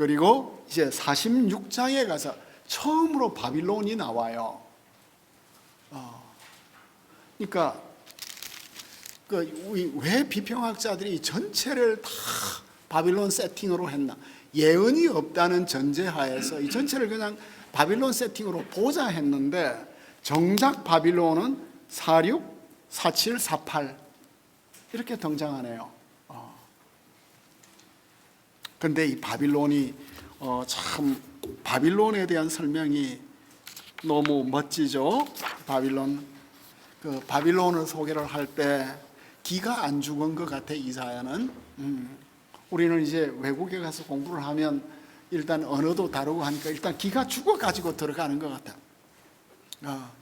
그리고 이제 46장에 가서 처음으로 바빌론이 나와요. 그러니까 왜 비평학자들이 전체를 다 바빌론 세팅으로 했나? 예언이 없다는 전제하에서 이 전체를 그냥 바빌론 세팅으로 보자 했는데, 정작 바빌론은 46, 47, 48 이렇게 등장하네요. 그런데 이 바빌론이 참 바빌론에 대한 설명이 너무 멋지죠. 바빌론을 소개를 할 때 기가 안 죽은 것 같아, 이사야는. 우리는 이제 외국에 가서 공부를 하면 일단 언어도 다르고 하니까 일단 기가 죽어가지고 들어가는 것 같아.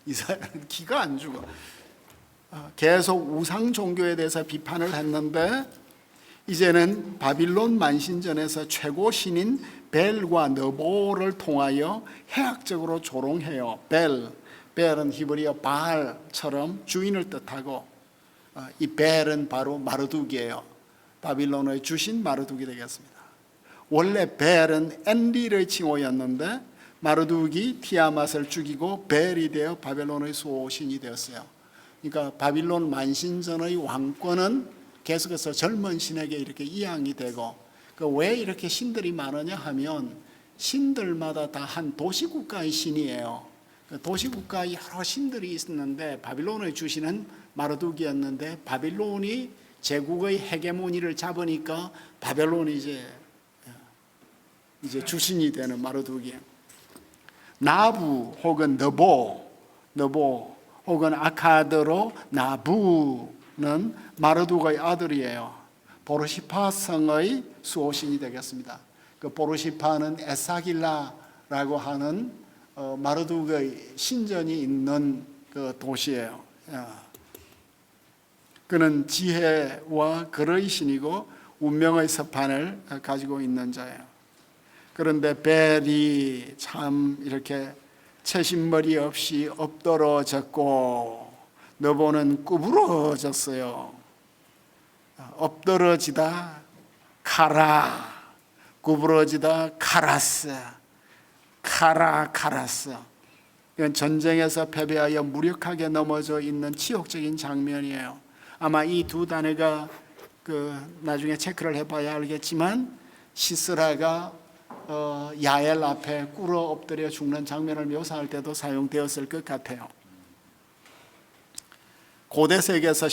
이사야는 기가 안 죽어. 계속 우상 종교에 대해서 비판을 했는데, 이제는 바빌론 만신전에서 최고 신인 벨과 너보를 통하여 해학적으로 조롱해요. 벨은 히브리어 바알처럼 주인을 뜻하고, 이 벨은 바로 마르둑이에요. 바빌론의 주신 마르둑이 되겠습니다. 원래 벨은 엔릴의 칭호였는데 마르둑이 티아맛을 죽이고 벨이 되어 바빌론의 수호신이 되었어요. 그러니까 바빌론 만신전의 왕권은 계속해서 젊은 신에게 이렇게 이양이 되고, 왜 이렇게 신들이 많으냐 하면 신들마다 다 한 도시국가의 신이에요. 도시국가에 여러 신들이 있었는데 바빌론의 주신은 마르둑이었는데, 바빌론이 제국의 헤게모니를 잡으니까 바벨론이 이제 주신이 되는 마르둑이에요. 나부 혹은 너보 혹은 아카드로 나부는 마르둑의 아들이에요. 보르시파 성의 수호신이 되겠습니다. 그 보르시파는 에사길라라고 하는 마르둑의 신전이 있는 그 도시예요. 그는 지혜와 글의 신이고 운명의 서판을 가지고 있는 자예요. 그런데 벨이 참 이렇게 채신머리 없이 엎드러졌고, 너보는 구부러졌어요. 엎드러지다 카라, 구부러지다 카라스. 이건 전쟁에서 패배하여 무력하게 넘어져 있는 치욕적인 장면이에요. 아마 이 두 단어가 나중에 체크를 해봐야 알겠지만, 시스라가 야엘 앞에 꿇어 엎드려 죽는 장면을 묘사할 때도 사용되었을 것 같아요. 고대 세계에서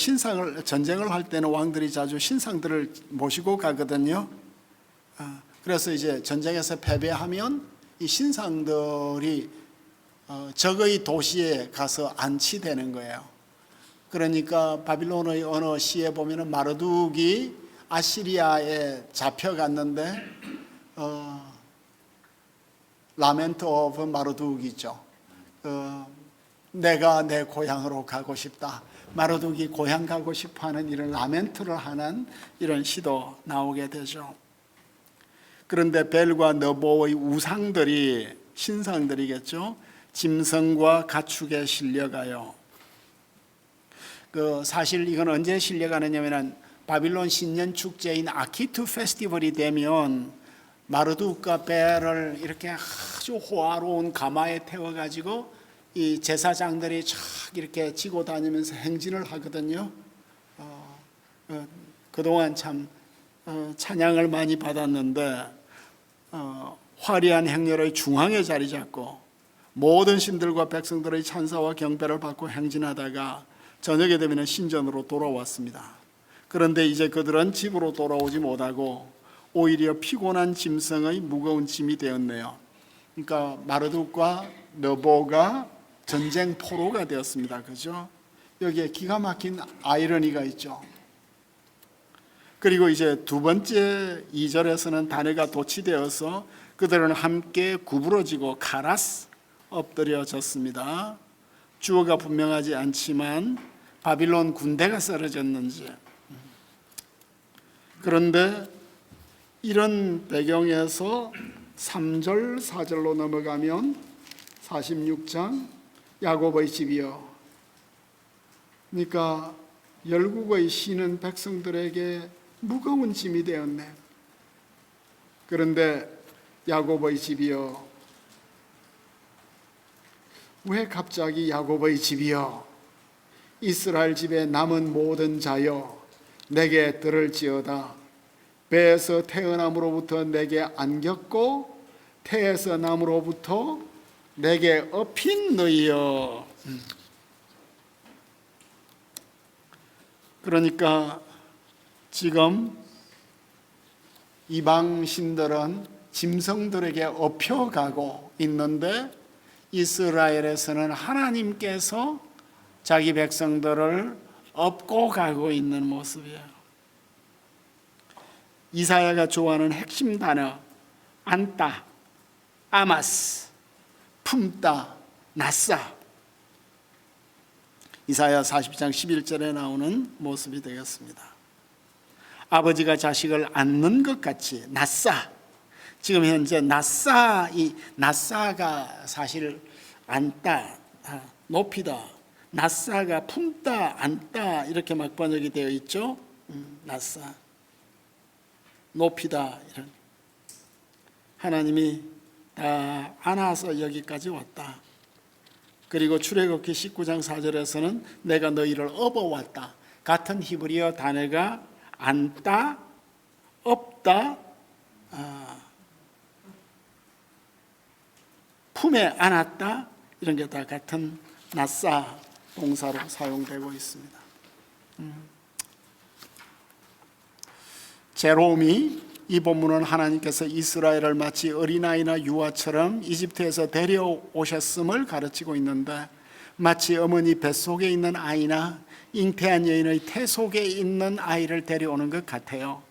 전쟁을 할 때는 왕들이 자주 신상들을 모시고 가거든요. 그래서 이제 전쟁에서 패배하면 이 신상들이 적의 도시에 가서 안치되는 거예요. 그러니까 바빌론의 어느 시에 보면은 마르둑이 아시리아에 잡혀갔는데 라멘트 오브 마르둑이죠. 내가 내 고향으로 가고 싶다. 마르둑이 고향 가고 싶어하는 이런 라멘트를 하는 이런 시도 나오게 되죠. 그런데 벨과 너보의 우상들이, 신상들이겠죠, 짐승과 가축에 실려가요. 사실 이건 언제 실려가느냐면, 바빌론 신년 축제인 아키투 페스티벌이 되면 마르둑과 벨을 이렇게 아주 호화로운 가마에 태워가지고 이 제사장들이 쫙 이렇게 지고 다니면서 행진을 하거든요. 그동안 참 찬양을 많이 받았는데, 화려한 행렬의 중앙에 자리 잡고 모든 신들과 백성들의 찬사와 경배를 받고 행진하다가 저녁에 되면 신전으로 돌아왔습니다. 그런데 이제 그들은 집으로 돌아오지 못하고 오히려 피곤한 짐승의 무거운 짐이 되었네요. 그러니까 마르둑과 너보가 전쟁 포로가 되었습니다. 그죠? 여기에 기가 막힌 아이러니가 있죠. 그리고 이제 두 번째 2절에서는 단어가 도치되어서 그들은 함께 구부러지고 카라스, 엎드려졌습니다. 주어가 분명하지 않지만 바빌론 군대가 쓰러졌는지. 그런데 이런 배경에서 3절, 4절로 넘어가면 46장 야곱의 집이여. 그러니까 열국의 신은 백성들에게 무거운 짐이 되었네. 그런데 야곱의 집이여, 왜 갑자기 야곱의 집이여, 이스라엘 집에 남은 모든 자여 내게 들을지어다. 배에서 태어남으로부터 내게 안겼고 태에서 남으로부터 내게 업힌 너희여. 그러니까 지금 이방 신들은 짐승들에게 업혀가고 있는데 이스라엘에서는 하나님께서 자기 백성들을 업고 가고 있는 모습이에요. 이사야가 좋아하는 핵심 단어 안다, 아마스, 품다, 낫사. 이사야 40장 11절에 나오는 모습이 되겠습니다. 아버지가 자식을 안는 것 같이 낫사. 지금 현재 낫사가 사실 안다, 높이다, 낫사가 품다, 안다 이렇게 막 번역이 되어 있죠. 낫사, 높이다. 이런 하나님이 다 안아서 여기까지 왔다. 그리고 출애굽기 19장 4절에서는 내가 너희를 업어왔다. 같은 히브리어 단어가 안다, 업다, 품에 안았다, 이런 게 다 같은 낫사 동사로 사용되고 있습니다. 제롬이 이 본문은 하나님께서 이스라엘을 마치 어린아이나 유아처럼 이집트에서 데려오셨음을 가르치고 있는데, 마치 어머니 뱃속에 있는 아이나 잉태한 여인의 태 속에 있는 아이를 데려오는 것 같아요.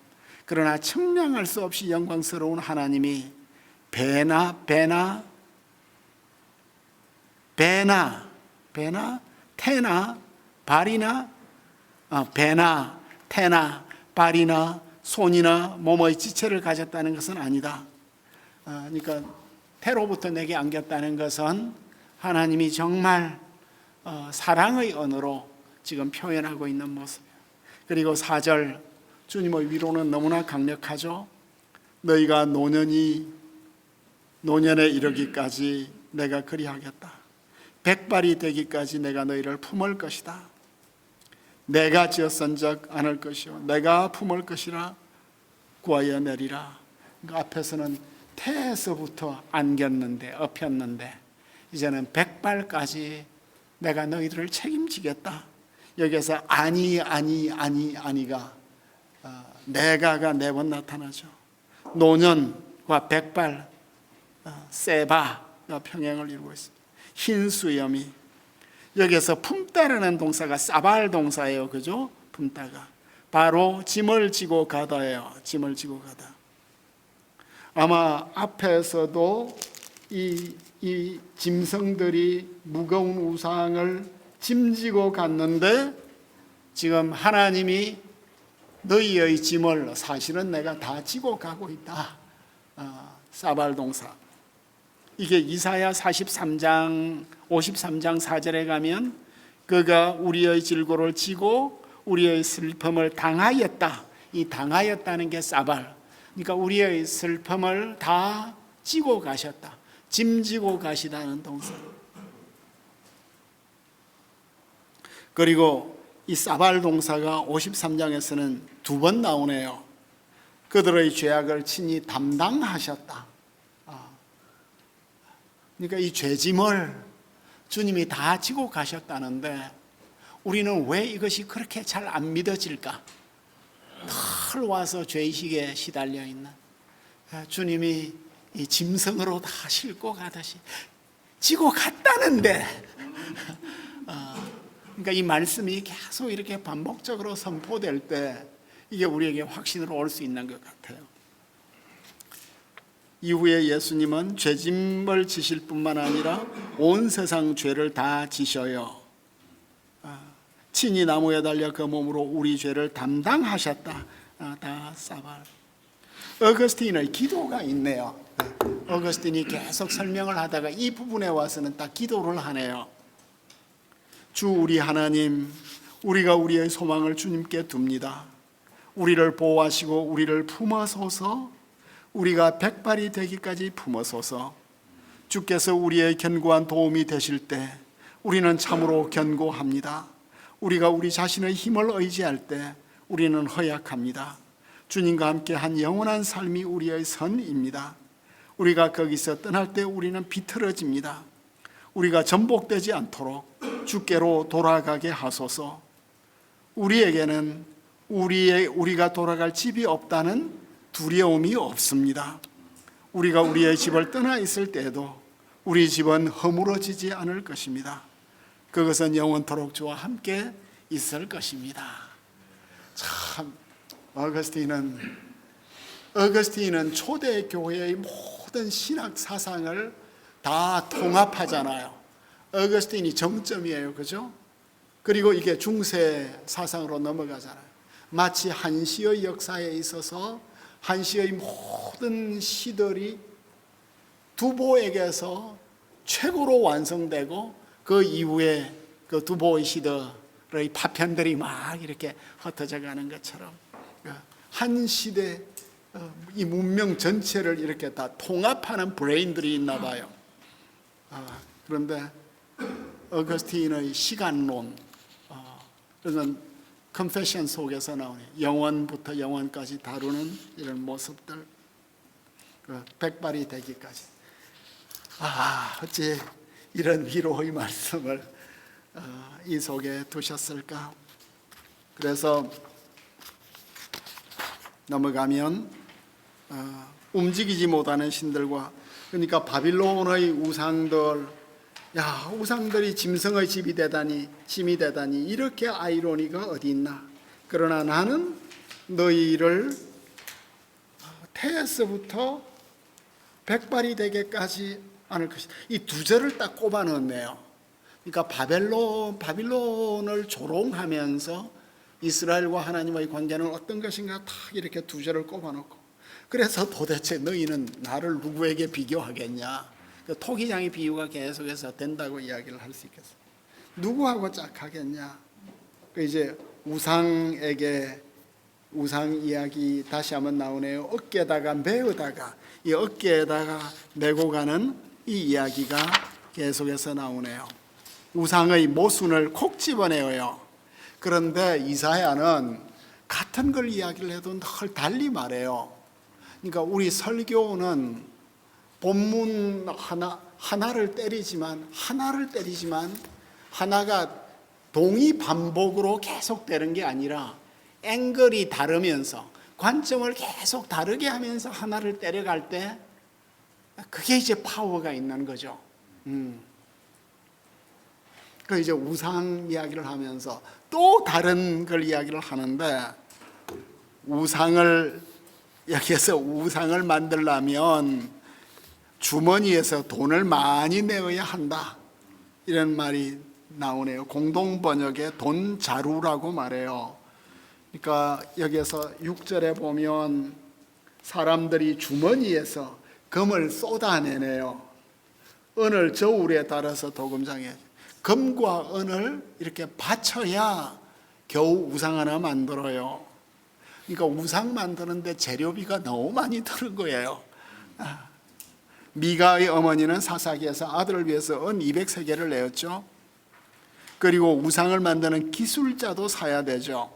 그러나 청량할 수 없이 영광스러운 하나님이 배나 태나 발이나 배나 태나 발이나 손이나 몸의 지체를 가졌다는 것은 아니다. 그러니까 태로부터 내게 안겼다는 것은 하나님이 정말 사랑의 언어로 지금 표현하고 있는 모습이에요. 그리고 4절 주님의 위로는 너무나 강력하죠. 너희가 노년에 이르기까지 내가 그리하겠다. 백발이 되기까지 내가 너희를 품을 것이다. 내가 지었은즉 안을 것이요 내가 품을 것이라 구하여 내리라. 그러니까 앞에서는 태에서부터 안겼는데 업혔는데 이제는 백발까지 내가 너희들을 책임지겠다. 여기서 아니가 내가가 4번 나타나죠. 노년과 백발, 세바가 평행을 이루고 있습니다. 흰 수염이, 여기서 품다라는 동사가 사발 동사예요. 그죠? 품다가 바로 짐을 지고 가다예요. 짐을 지고 가다. 아마 앞에서도 이 짐승들이 무거운 우상을 짐지고 갔는데 지금 하나님이 너희의 짐을 사실은 내가 다 지고 가고 있다. 사발 동사. 이게 이사야 53장 4절에 가면 그가 우리의 질고를 지고 우리의 슬픔을 당하였다. 이 당하였다는 게 사발. 그러니까 우리의 슬픔을 다 지고 가셨다. 짐지고 가시다는 동사. 그리고 이 사발 동사가 53장에서는 2번 나오네요. 그들의 죄악을 친히 담당하셨다. 그러니까 이 죄짐을 주님이 다 지고 가셨다는데 우리는 왜 이것이 그렇게 잘 안 믿어질까? 늘 와서 죄의식에 시달려 있는 주님이 이 짐승으로 다 싣고 가듯이 지고 갔다는데 그러니까 이 말씀이 계속 이렇게 반복적으로 선포될 때 이게 우리에게 확신으로 올 수 있는 것 같아요. 이후에 예수님은 죄짐을 지실 뿐만 아니라 온 세상 죄를 다 지셔요. 친히 나무에 달려 그 몸으로 우리 죄를 담당하셨다. 다 사발. 어거스틴의 기도가 있네요. 어거스틴이 계속 설명을 하다가 이 부분에 와서는 딱 기도를 하네요. 주 우리 하나님, 우리가 우리의 소망을 주님께 둡니다. 우리를 보호하시고 우리를 품어소서. 우리가 백발이 되기까지 품어서서 주께서 우리의 견고한 도움이 되실 때 우리는 참으로 견고합니다. 우리가 우리 자신의 힘을 의지할 때 우리는 허약합니다. 주님과 함께 한 영원한 삶이 우리의 선입니다. 우리가 거기서 떠날 때 우리는 비틀어집니다. 우리가 전복되지 않도록 주께로 돌아가게 하소서. 우리에게는 우리가 돌아갈 집이 없다는 두려움이 없습니다. 우리가 우리의 집을 떠나 있을 때에도 우리 집은 허물어지지 않을 것입니다. 그것은 영원토록 주와 함께 있을 것입니다. 참 어거스틴은 초대 교회의 모든 신학 사상을 다 통합하잖아요. 어거스틴이 정점이에요, 그죠? 그리고 이게 중세 사상으로 넘어가잖아요. 마치 한시의 역사에 있어서 한시의 모든 시들이 두보에게서 최고로 완성되고 그 이후에 그 두보의 시들의 파편들이 막 이렇게 흩어져 가는 것처럼 한 시대 이 문명 전체를 이렇게 다 통합하는 브레인들이 있나 봐요. 그런데 어거스틴의 시간론, 이런 컨페션 속에서 나오는 영원부터 영원까지 다루는 이런 모습들, 백발이 되기까지. 어찌 이런 위로의 말씀을 이 속에 두셨을까? 그래서 넘어가면 움직이지 못하는 신들과, 그러니까 바빌론의 우상들, 우상들이 짐승의 짐이 되다니 이렇게 아이러니가 어디 있나. 그러나 나는 너희를 태에서부터 백발이 되게까지 않을 것이다. 이 두 절을 딱 꼽아 넣었네요. 그러니까 바빌론을 조롱하면서 이스라엘과 하나님의 관계는 어떤 것인가 딱 이렇게 두 절을 꼽아 놓고, 그래서 도대체 너희는 나를 누구에게 비교하겠냐. 토기장의 비유가 계속해서 된다고 이야기를 할 수 있겠어요. 누구하고 짝하겠냐. 이제 우상 이야기 다시 한번 나오네요. 어깨에다가 메어다가, 이 어깨에다가 메고 가는 이 이야기가 계속해서 나오네요. 우상의 모순을 콕 집어내어요. 그런데 이사야는 같은 걸 이야기를 해도 늘 달리 말해요. 그러니까 우리 설교는 본문 하나를 때리지만 하나가 동의 반복으로 계속되는 게 아니라 앵글이 다르면서 관점을 계속 다르게 하면서 하나를 때려갈 때 그게 이제 파워가 있는 거죠. 그 이제 우상 이야기를 하면서 또 다른 걸 이야기를 하는데, 여기에서 우상을 만들려면 주머니에서 돈을 많이 내어야 한다, 이런 말이 나오네요. 공동 번역에 돈자루라고 말해요. 그러니까 여기에서 6절에 보면 사람들이 주머니에서 금을 쏟아내네요. 은을 저울에 달아서 도금장에, 금과 은을 이렇게 바쳐야 겨우 우상 하나 만들어요. 그러니까 우상 만드는데 재료비가 너무 많이 드는 거예요. 미가의 어머니는 사사기에서 아들을 위해서 은 200세겔을 내었죠. 그리고 우상을 만드는 기술자도 사야 되죠.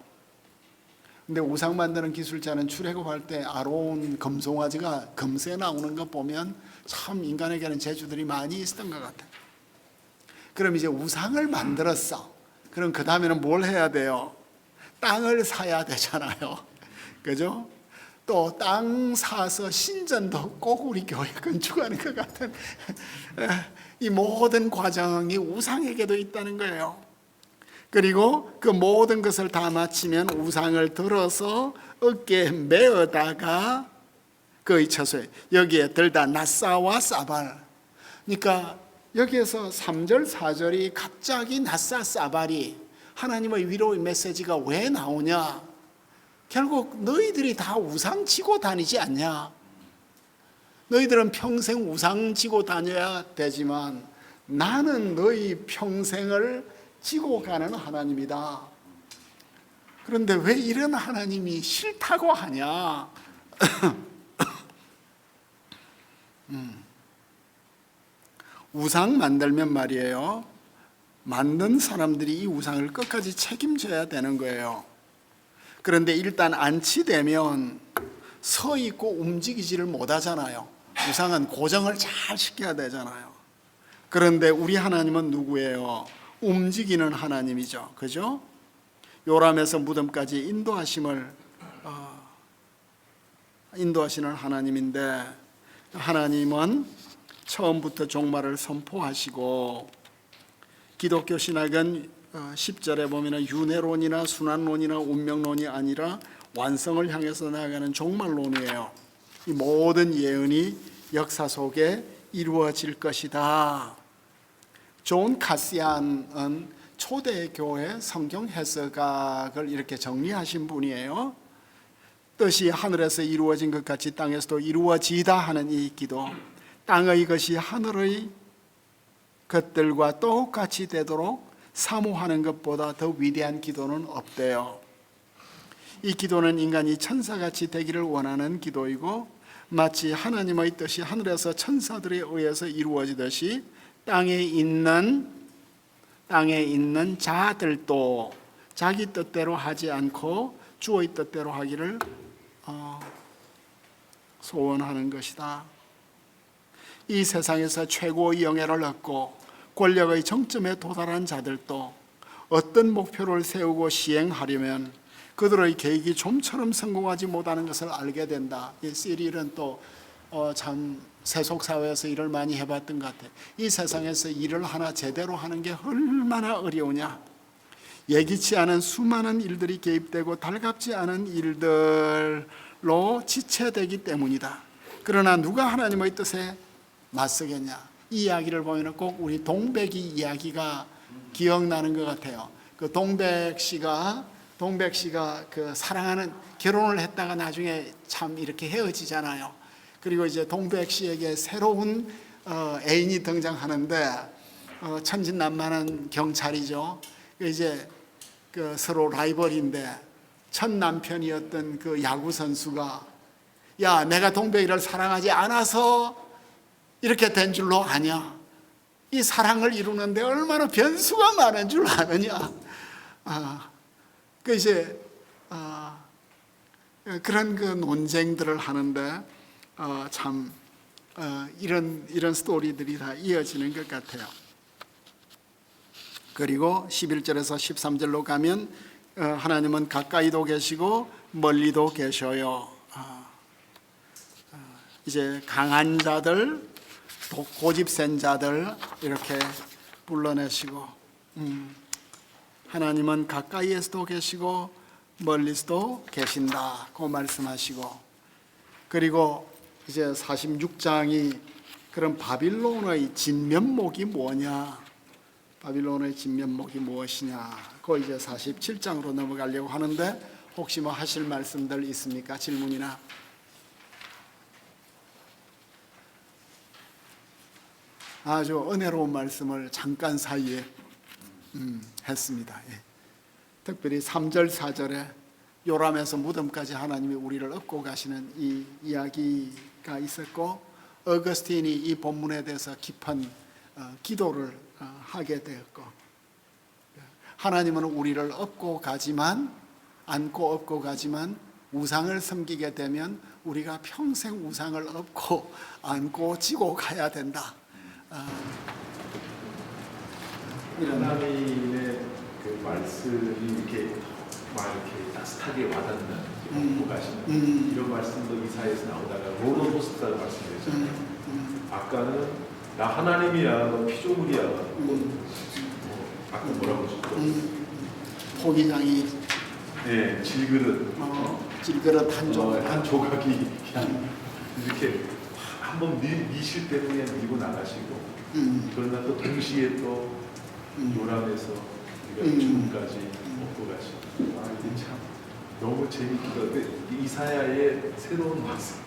근데 우상 만드는 기술자는 출애굽할 때 아론 금송아지가 금세 나오는 거 보면 참 인간에게는 재주들이 많이 있었던 것 같아요. 그럼 이제 우상을 만들었어. 그럼 그 다음에는 뭘 해야 돼요? 땅을 사야 되잖아요. 그죠? 또 땅 사서 신전도 꼭 우리 교회 건축하는 것 같은 이 모든 과정이 우상에게도 있다는 거예요. 그리고 그 모든 것을 다 마치면 우상을 들어서 어깨에 메어다가 그 처소에 여기에 들다 나사와 사발. 그러니까 여기에서 3절 4절이 갑자기 나사 사발이 하나님의 위로의 메시지가 왜 나오냐. 결국 너희들이 다 우상 지고 다니지 않냐. 너희들은 평생 우상 지고 다녀야 되지만 나는 너희 평생을 지고 가는 하나님이다. 그런데 왜 이런 하나님이 싫다고 하냐. 우상 만들면 말이에요, 만든 사람들이 이 우상을 끝까지 책임져야 되는 거예요. 그런데 일단 안치되면 서 있고 움직이지를 못하잖아요. 우상은 고정을 잘 시켜야 되잖아요. 그런데 우리 하나님은 누구예요? 움직이는 하나님이죠. 그죠? 요람에서 무덤까지 인도하시는 하나님인데, 하나님은 처음부터 종말을 선포하시고, 기독교 신학은 10절에 보면 윤회론이나 순환론이나 운명론이 아니라 완성을 향해서 나아가는 종말론이에요. 이 모든 예언이 역사 속에 이루어질 것이다. 존 카시안은 초대교회 성경 해석학을 이렇게 정리하신 분이에요. 뜻이 하늘에서 이루어진 것 같이 땅에서도 이루어지다 하는 이 기도, 땅의 것이 하늘의 것들과 똑같이 되도록 사모하는 것보다 더 위대한 기도는 없대요. 이 기도는 인간이 천사같이 되기를 원하는 기도이고, 마치 하나님의 뜻이 하늘에서 천사들에 의해서 이루어지듯이 땅에 있는 자들도 자기 뜻대로 하지 않고 주의 뜻대로 하기를 소원하는 것이다. 이 세상에서 최고의 영예를 얻고 권력의 정점에 도달한 자들도 어떤 목표를 세우고 시행하려면 그들의 계획이 좀처럼 성공하지 못하는 것을 알게 된다. 이 시릴은 또 참 세속사회에서 일을 많이 해봤던 것 같아요. 이 세상에서 일을 하나 제대로 하는 게 얼마나 어려우냐. 예기치 않은 수많은 일들이 개입되고 달갑지 않은 일들로 지체되기 때문이다. 그러나 누가 하나님의 뜻에 맞서겠냐. 이 이야기를 보면 꼭 우리 동백이 이야기가 기억나는 것 같아요. 그 동백 씨가 그 사랑하는, 결혼을 했다가 나중에 참 이렇게 헤어지잖아요. 그리고 이제 동백 씨에게 새로운 애인이 등장하는데 천진난만한 경찰이죠. 이제 그 서로 라이벌인데 첫 남편이었던 그 야구 선수가, 야, 내가 동백이를 사랑하지 않아서 이렇게 된 줄로 아냐. 이 사랑을 이루는데 얼마나 변수가 많은 줄 아느냐. 그 이제 그런 그 논쟁들을 하는데 참 이런 스토리들이 다 이어지는 것 같아요. 그리고 11절에서 13절로 가면 하나님은 가까이도 계시고 멀리도 계셔요. 이제 강한 자들, 고집센 자들 이렇게 불러내시고, 하나님은 가까이에서도 계시고 멀리서도 계신다고 말씀하시고, 그리고 이제 46장이 그런 바빌론의 진면목이 뭐냐, 바빌론의 진면목이 무엇이냐, 그 이제 47장으로 넘어가려고 하는데, 혹시 뭐 하실 말씀들 있습니까? 질문이나. 아주 은혜로운 말씀을 잠깐 사이에 했습니다. 예. 특별히 3절 4절에 요람에서 무덤까지 하나님이 우리를 업고 가시는 이 이야기가 있었고, 어거스틴이 이 본문에 대해서 깊은 기도를 하게 되었고, 하나님은 우리를 업고 가지만, 안고 업고 가지만 우상을 섬기게 되면 우리가 평생 우상을 업고 안고 지고 가야 된다. 하나님의 그 말씀이 이렇게 따뜻하게 와닿는, 업고 가시는 이런 말씀도 이사야에서 나오다가 로노보스라고 말씀드렸잖아요. 아까는 나 하나님이야, 너 피조물이야, 아까 뭐라고 하셨죠? 토기장이 질그릇, 질그릇 한 조각이 그냥 이렇게 한번 미실 때 그냥 밀고 나가시고, 그러나 또 동시에 또 요람에서 우리가 죽음까지 업고 가시고, 이게 참 너무 재밌기도 한데 이사야의 새로운 말씀.